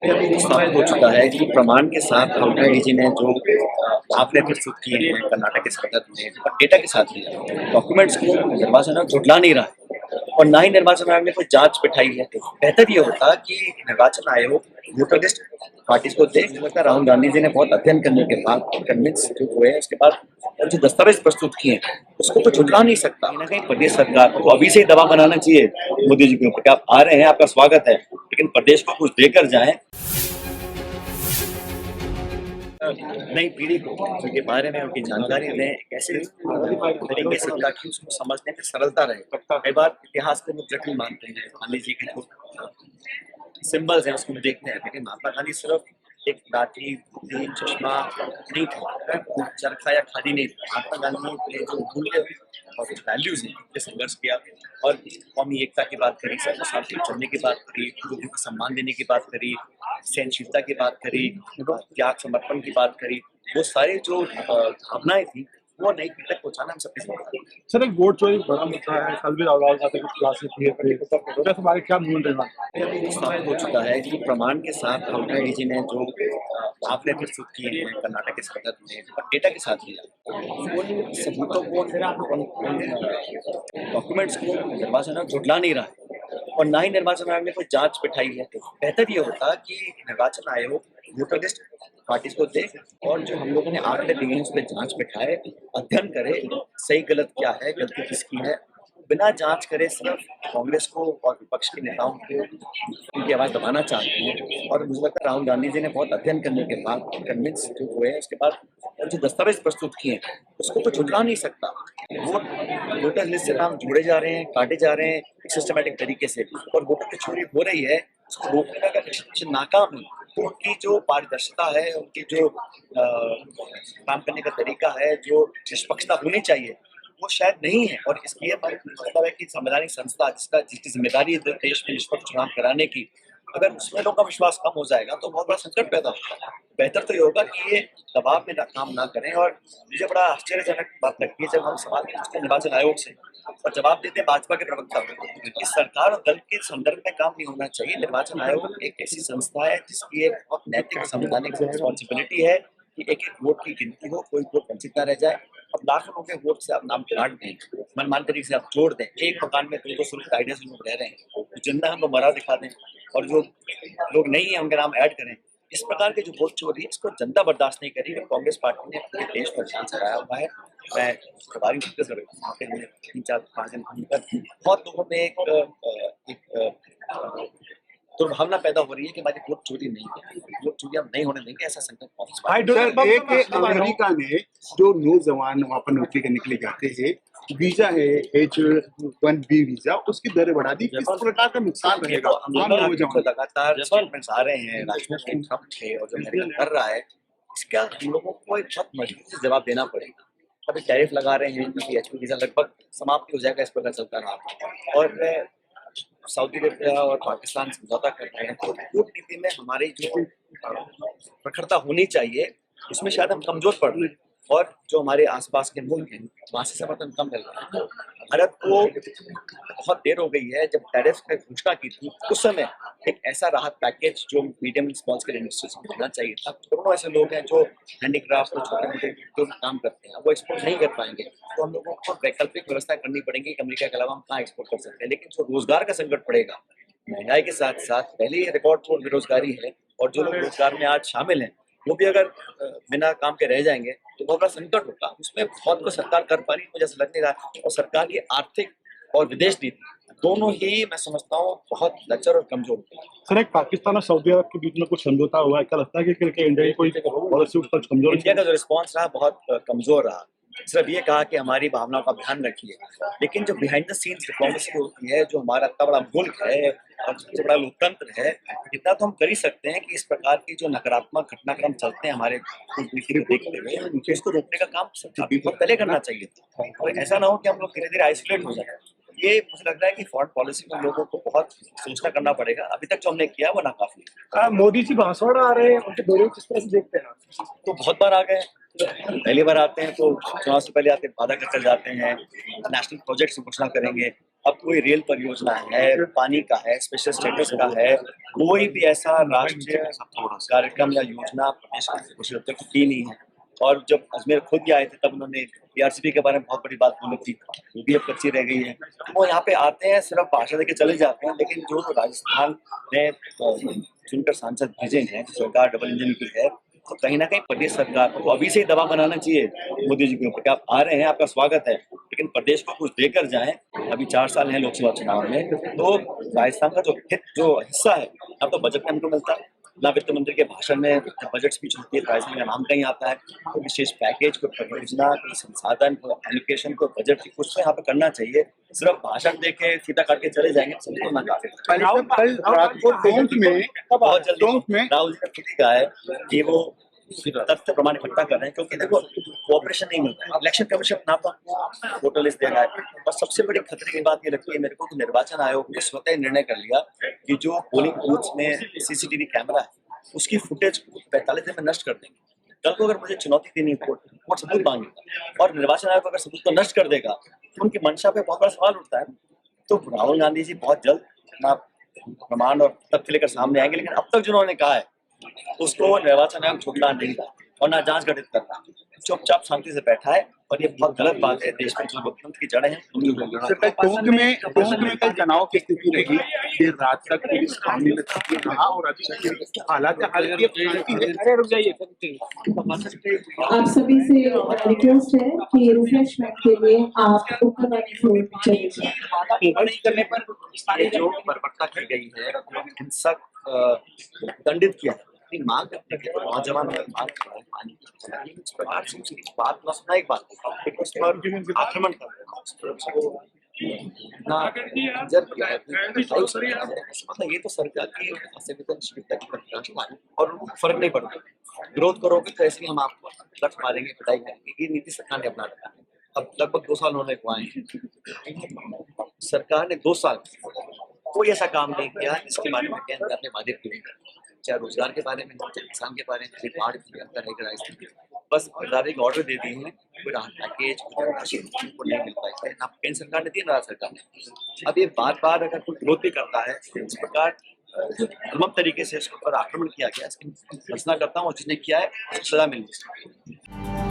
साबित हो चुका है कि प्रमाण के साथ अरुणा जी ने जो आंकड़े प्रस्तुत किए हैं कर्नाटक के संदर्भ में और डेटा के साथ लिया, डॉक्यूमेंट्स को निर्वाचन आयोग झुठला नहीं रहा है और ना ही निर्वाचन आयोग ने कोई जांच बिठाई है। तो बेहतर ये होता कि निर्वाचन आयोग वोटर लिस्ट पार्टी को दे। लगता है राहुल गांधी जी ने बहुत अध्ययन करने के बाद कन्विंस जो हुए उसके बाद और जो दस्तावेज प्रस्तुत किए हैं उसको तो झुठला नहीं सकता। कहीं ना कहीं प्रदेश सरकार को अभी से ही दबाव बनाना चाहिए मोदी जी के ऊपर कि आप आ रहे हैं, आपका स्वागत है, लेकिन प्रदेश को कुछ देकर जाएं। नई पीढ़ी को उनके बारे में उनकी जानकारी दें, कैसे तरीके से ताकि उसको समझने में सरलता रहे। कई बार इतिहास को लोग जटिल मानते हैं, गांधी जी के जो सिंबल्स हैं उसको देखते हैं, लेकिन महात्मा गांधी सिर्फ एक लाठी चश्मा नहीं था, चरखा या खादी नहीं था। महात्मा गांधी ने जो मूल्य और वैल्यूज हैं उनसे संघर्ष किया और कौमी एकता की बात करी, सबके साथ चलने की बात करी, लोगों को सम्मान देने की बात करी, सहनशीलता की बात करी, त्याग समर्पण की बात करी। वो सारी जो भावनाएं थी वो नई पीढ़ी तक पहुंचाना हम सबके जिम्मेदारी है। सर, एक वोट चोरी बड़ा मुद्दा है। कल भी राहुल गांधी कुछ क्लासेस किए थे, हमारे क्या मूवमेंट रहना? साबित हो चुका है कि प्रमाण के साथ अरुणा जी ने जो आंकड़े प्रस्तुत किए हैं कर्नाटक के संदर्भ में और डेटा के साथ लिया, उन सबूतों को डॉक्यूमेंट्स को निर्वाचन आयोग झुठला नहीं रहा है और ना ही निर्वाचन आयोग ने कोई जांच बिठाई है। तो बेहतर ये होता कि निर्वाचन आयोग वोटर लिस्ट पार्टी को दे और जो हम लोगों ने आंकड़े दिए हैं उस पर जांच बिठाए, अध्ययन करे, सही गलत क्या है, गलती किसकी है, बिना जांच करे सिर्फ कांग्रेस को और विपक्ष के नेताओं को उनकी आवाज दबाना चाहते हैं। और मुझे लगता है राहुल गांधी जी ने बहुत अध्ययन करने के बाद कन्विंस जो हुए उसके बाद और जो दस्तावेज प्रस्तुत किए हैं उसको तो झुठला नहीं सकता। वोटर लिस्ट से नाम जोड़े जा रहे हैं, काटे जा रहे हैं सिस्टमेटिक तरीके से और वोटर की चोरी हो रही है, उसको रोकने का अगर निश्चित नाकाम है तो उनकी जो पारदर्शिता है, उनकी जो काम करने का तरीका है, जो निष्पक्षता होनी चाहिए वो शायद नहीं है। और इसलिए मतलब है कि संवैधानिक संस्था जिसकी जिम्मेदारी है देश में निष्पक्ष चुनाव कराने की, अगर उसमें लोगों का विश्वास कम हो जाएगा तो बहुत बड़ा संकट पैदा होगा। बेहतर तो ये होगा कि ये दबाव में काम ना करें। और मुझे बड़ा आश्चर्यजनक बात लगती है जब हम सवाल पूछते हैं निर्वाचन आयोग से और जवाब देते हैं भाजपा के प्रवक्ता को। इस सरकार और दल के संदर्भ में काम नहीं होना चाहिए। निर्वाचन आयोग एक ऐसी संस्था है जिसकी एक बहुत नैतिक संवैधानिक रिस्पॉन्सिबिलिटी है कि एक एक वोट की गिनती हो, कोई वोट वंचित न रह जाए। अब लाखों के वोट से आप नाम काट दें, मनमानी तरीके से आप जोड़ दें, एक मकान में 200 आइडिया से लोग रह रहे हैं, तो जिंदा हम लोग मरा दिखा दें और जो लोग नहीं है उनके नाम ऐड करें। इस प्रकार के जो वोट चोरी है इसको जनता बर्दाश्त नहीं करेगी। कांग्रेस पार्टी ने पूरे देश पर ध्यान चलाया हुआ है। मैं प्रभारी वहाँ पे हमने 3-4-5 दिन घूमकर बहुत लोगों में एक दुर्भावना पैदा हो रही है कि हमारी वोट चोरी नहीं है, वोट चोरी हम नहीं होने देंगे, ऐसा संकल्प कांग्रेस पार्टी। सर, एक अमेरिका में जो नौजवान वहाँ पर नौकरी करने के लिए जाते हैं, वीजा है H-1B वीजा, उसकी दरें बढ़ा दी। किस प्रकार का नुकसान रहेगा? तो लगातार स्टेटमेंट्स आ रहे हैं, राजनीति के ट्रम्प थे और जो अमेरिका कर रहा है इसका हम लोगों को एक बहुत मजबूती से जवाब देना पड़ेगा। अभी टैरिफ लगा रहे हैं क्योंकि H-1 वीजा लगभग समाप्त हो जाएगा, इस प्रकार चलता रहा और सऊदी अरेबिया और पाकिस्तान समझौता कर रहे हैं। तो कूटनीति में हमारी जो प्रखरता होनी चाहिए उसमें शायद हम कमजोर पड़ रहे हैं और जो हमारे आसपास के मुल्क हैं वहाँ से समर्थन कम मिल रहा है। भारत को बहुत देर हो गई है, जब टैरिफ की घोषणा की थी उस समय एक ऐसा राहत पैकेज जो मीडियम स्मॉल स्केल इंडस्ट्रीज को देना चाहिए था। करोड़ों ऐसे लोग हैं जो हैंडीक्राफ्ट और छोटे मोटे जो काम करते हैं वो एक्सपोर्ट नहीं कर पाएंगे, तो हम लोगों को वैकल्पिक व्यवस्था करनी पड़ेगी कि अमेरिका के अलावा हम कहाँ एक्सपोर्ट कर सकते हैं। लेकिन जो रोजगार का संकट पड़ेगा, महंगाई के साथ साथ पहले ही रिकॉर्ड तोड़ बेरोजगारी है और जो लोग रोजगार में आज शामिल हैं वो भी अगर बिना काम के रह जाएंगे तो बहुत बड़ा संकट होगा। उसमें बहुत कुछ सरकार कर पा रही है मुझे ऐसा लग नहीं रहा। और सरकार की आर्थिक और विदेश नीति दोनों ही मैं समझता हूँ बहुत लचर और कमजोर है। सर, एक पाकिस्तान और सऊदी अरब के बीच में कुछ समझौता हुआ है, क्या लगता है कि इंडिया की कोई पॉलिसी उस पर कमजोर? इंडिया का जो रिस्पॉन्स रहा बहुत कमजोर रहा। सिर्फ ये कहा कि हमारी भावनाओं का ध्यान रखिए, लेकिन जो बिहाइंड द सीन्स डिप्लोमेसी होती है, जो हमारा इतना बड़ा मुल्क है और सबसे बड़ा लोकतंत्र है, इतना तो हम कर ही सकते हैं कि इस प्रकार की जो नकारात्मक घटनाक्रम चलते हैं हमारे कूटनीति को देखते हुए इसको रोकने का काम सरकार को पहले करना चाहिए था। और ऐसा ना हो कि हम लोग धीरे धीरे आइसोलेट हो जाए। ये मुझे लग रहा है कि फॉरेन पॉलिसी में लोगों को बहुत सोचना करना पड़ेगा। अभी तक जो हमने किया वो नाकाफी है। मोदी जी बांसवाड़ा आ रहे हैं, उनके दौरे किस तरह से देखते हैं? तो बहुत बार आ गए, पहली बार आते हैं तो चुनाव से पहले आते वादा कर जाते हैं, नेशनल प्रोजेक्ट की घोषणा करेंगे, अब कोई रेल परियोजना है, पानी का है, स्पेशल स्टेटस का है, कोई भी ऐसा राष्ट्रीय कार्यक्रम या योजना प्रदेश की मुझे लगता है कि की नहीं है। और जब अजमेर खुद भी आए थे तब उन्होंने पीआरसीपी के बारे में बहुत बड़ी बात बोली थी, वो भी अब कच्ची रह गई है। वो यहाँ पे आते हैं, सिर्फ भाषण देके चले जाते हैं, लेकिन जो राजस्थान में चुनकर सांसद भेजे हैं, जो सरकार डबल इंजन की है, तो कहीं ना कहीं प्रदेश सरकार को अभी से ही दबाव बनाना चाहिए मोदी जी के ऊपर कि आप आ रहे हैं, आपका स्वागत है, लेकिन प्रदेश को कुछ देकर जाएं। अभी 4 साल हैं लोकसभा चुनाव में, तो राजस्थान का जो हिस्सा है, ना तो बजट में हमको मिलता है, ना वित्त मंत्री के भाषण में बजट स्पीच होती है, राजस्थान का नाम कहीं आता है, तो विशेष पैकेज को, परियोजना, कोई संसाधन को, एलोकेशन को, बजट की कुछ तो यहाँ पे करना चाहिए। सिर्फ भाषण देके सीधा करके चले जाएंगे, सभी को ना काफी। कल रात को टोंक में बहुत जल्दी टोंक में राहुल जी ने खुद ही कहा है कि वो तथ्य प्रमाण इकट्ठा कर रहे हैं, क्योंकि देखो कोऑपरेशन नहीं मिल रहा है। इलेक्शन कमीशन अपना तो वोटर लिस्ट दे रहा है, और सबसे बड़ी खतरे की बात ये लगती है मेरे को कि निर्वाचन आयोग ने स्वतः निर्णय कर लिया कि जो पोलिंग बूथ में सीसीटीवी कैमरा है उसकी फुटेज 45 दिन में नष्ट कर देंगे। कल को अगर मुझे चुनौती देनी है कोर्ट सबूत मांगेगा, और निर्वाचन आयोग अगर सबूत को नष्ट कर देगा तो उनकी मंशा पे बहुत बड़ा सवाल उठता है। तो राहुल गांधी जी बहुत जल्द अपना प्रमाण और तथ्य लेकर सामने आएंगे, लेकिन अब तक जिन्होंने कहा है उसको निर्वाचन आयोग छुटना नहीं था और ना जांच गठित करना, चुपचाप शांति से बैठा है। और ये बहुत गलत बात है, देश में जो लोकतंत्र की जड़ें हैं सर, कल टोंक में कल तनाव की स्थिति रही, देर रात तक पुलिस सामने में रहा और अभी हालात शांति है। आप सभी से रिक्वेस्ट है कि रिफ्रेशमेंट के लिए आप ऊपर वाले फ्लोर में चले जाएं। ये जो बर्बरता की गई है, हिंसक दंडित किया है, अपनी मांग करने के लिए नौजवान पानी इस प्रकार से उसकी बात न सुना, एक बात लेकिन उस पर आक्रमण कर रहे हैं, ना जब किया है, मतलब ये तो सरकार की असंवेदनशीलता की प्रकाशना है और उनको फर्क नहीं पड़ता। विरोध करोगे तो ऐसे ही हम आपको लठ मारेंगे, पिटाई करेंगे। ये नीति सरकार ने अपना रखा है। अब लगभग 2 साल होने को आए हैं, सरकार ने 2 साल कोई ऐसा काम नहीं किया जिसके बारे में केंद्र ने वादे किए, चाहे रोजगार के बारे में, चाहे किसान के बारे में, चाहे बाढ़ की अंतर, बस प्रधानमंत्री ऑर्डर दे दिए हैं, कोई राहत पैकेज राशि को नहीं मिल पाई है, ना केंद्र सरकार ने दी ना राज्य सरकार ने। अब ये बार बार अगर कोई विरोध भी करता है, इस प्रकार निर्मम तरीके से इसके ऊपर आक्रमण किया गया, इसकी भर्त्सना करता हूँ, और जिसने किया है उसको सजा मिलनी चाहिए।